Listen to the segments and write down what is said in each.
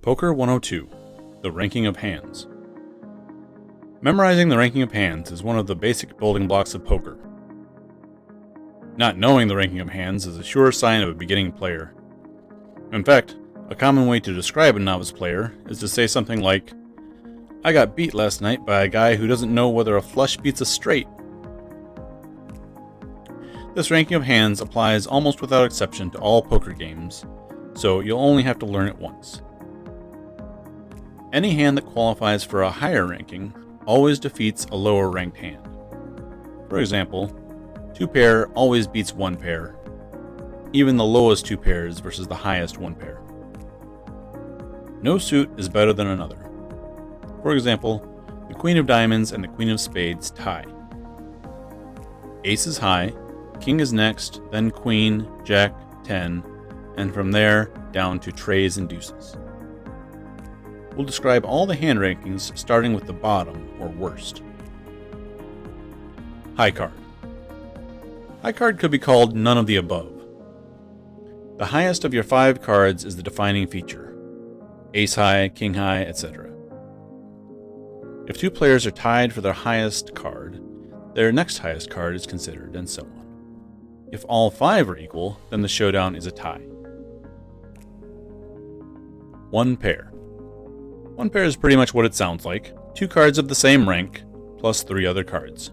Poker 102, the ranking of hands. Memorizing the ranking of hands is one of the basic building blocks of poker. Not knowing the ranking of hands is a sure sign of a beginning player. In fact, a common way to describe a novice player is to say something like, "I got beat last night by a guy who doesn't know whether a flush beats a straight." This ranking of hands applies almost without exception to all poker games, so you'll only have to learn it once. Any hand that qualifies for a higher ranking always defeats a lower ranked hand. For example, 2 pair always beats 1 pair, even the lowest 2 pairs versus the highest 1 pair. No suit is better than another. For example, the Queen of Diamonds and the Queen of Spades tie. Ace is high, King is next, then Queen, Jack, 10, and from there down to Treys and Deuces. We'll describe all the hand rankings starting with the bottom, or worst. High card. High card could be called none of the above. The highest of your 5 cards is the defining feature. Ace high, king high, etc. If 2 players are tied for their highest card, their next highest card is considered, and so on. If all 5 are equal, then the showdown is a tie. 1 pair. 1 pair is pretty much what it sounds like. 2 cards of the same rank, plus 3 other cards.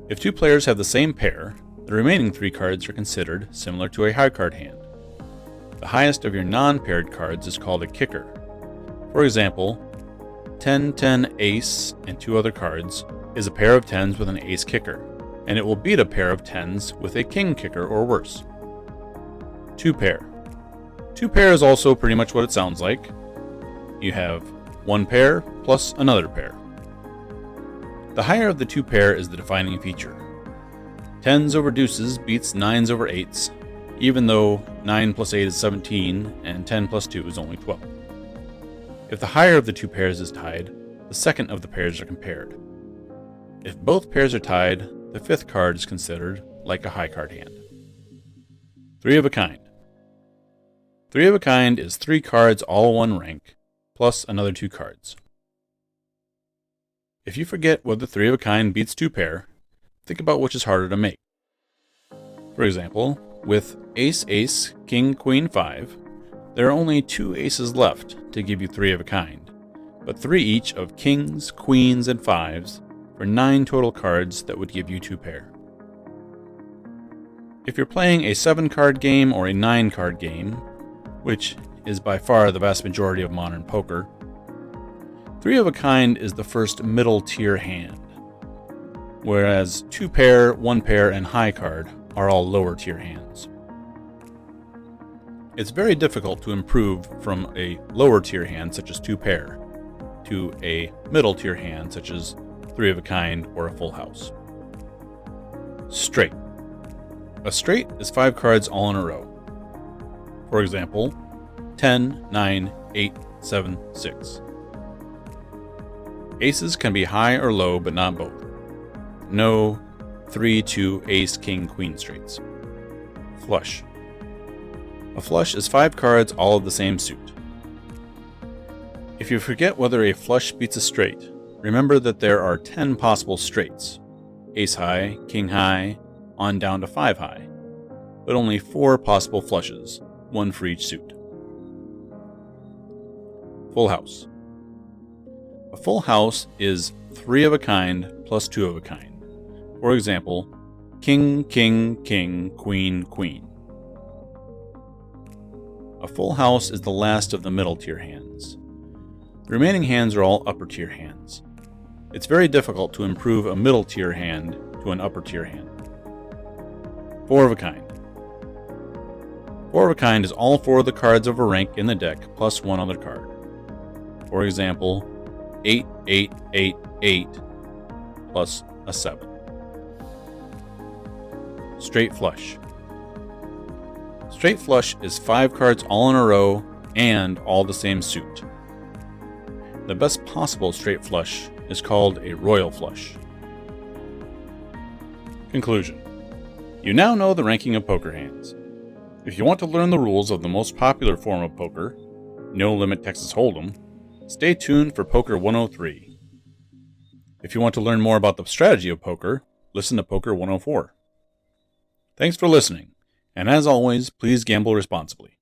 If 2 players have the same pair, the remaining 3 cards are considered similar to a high card hand. The highest of your non-paired cards is called a kicker. For example, 10-10 ace and 2 other cards is a pair of 10s with an ace kicker, and it will beat a pair of 10s with a king kicker or worse. 2 pair. 2 pair is also pretty much what it sounds like. You have 1 pair plus another pair. The higher of the 2 pair is the defining feature. 10s over deuces beats 9s over 8s, even though 9 plus 8 is 17 and 10 plus 2 is only 12. If the higher of the 2 pairs is tied, the second of the pairs are compared. If both pairs are tied, the 5th card is considered like a high card hand. 3 of a kind. 3 of a kind is 3 cards all 1 rank, plus another 2 cards. If you forget whether 3 of a kind beats 2 pair, think about which is harder to make. For example, with ace ace, king queen 5, there are only 2 aces left to give you 3 of a kind, but 3 each of kings, queens, and 5s for 9 total cards that would give you 2 pair. If you're playing a 7 card game or a 9 card game, which is by far the vast majority of modern poker, 3 of a kind is the first middle tier hand, whereas 2 pair, 1 pair, and high card are all lower tier hands. It's very difficult to improve from a lower tier hand such as 2 pair to a middle tier hand such as 3 of a kind or a full house. Straight. A straight is 5 cards all in a row. For example, 10, 9, 8, 7, 6. Aces can be high or low, but not both. No 3, 2, ace, king, queen straights. Flush. A flush is 5 cards all of the same suit. If you forget whether a flush beats a straight, remember that there are 10 possible straights. Ace high, king high, on down to 5 high, but only 4 possible flushes, 1 for each suit. Full house. A full house is 3 of a kind plus 2 of a kind. For example, king, king, king, queen, queen. A full house is the last of the middle tier hands. The remaining hands are all upper tier hands. It's very difficult to improve a middle tier hand to an upper tier hand. 4 of a kind. 4 of a kind is all 4 of the cards of a rank in the deck plus 1 other card. For example, 8, 8, 8, 8, plus a 7. Straight flush. Straight flush is 5 cards all in a row and all the same suit. The best possible straight flush is called a royal flush. Conclusion. You now know the ranking of poker hands. If you want to learn the rules of the most popular form of poker, No Limit Texas Hold'em, stay tuned for Poker 103. If you want to learn more about the strategy of poker, listen to Poker 104. Thanks for listening, and as always, please gamble responsibly.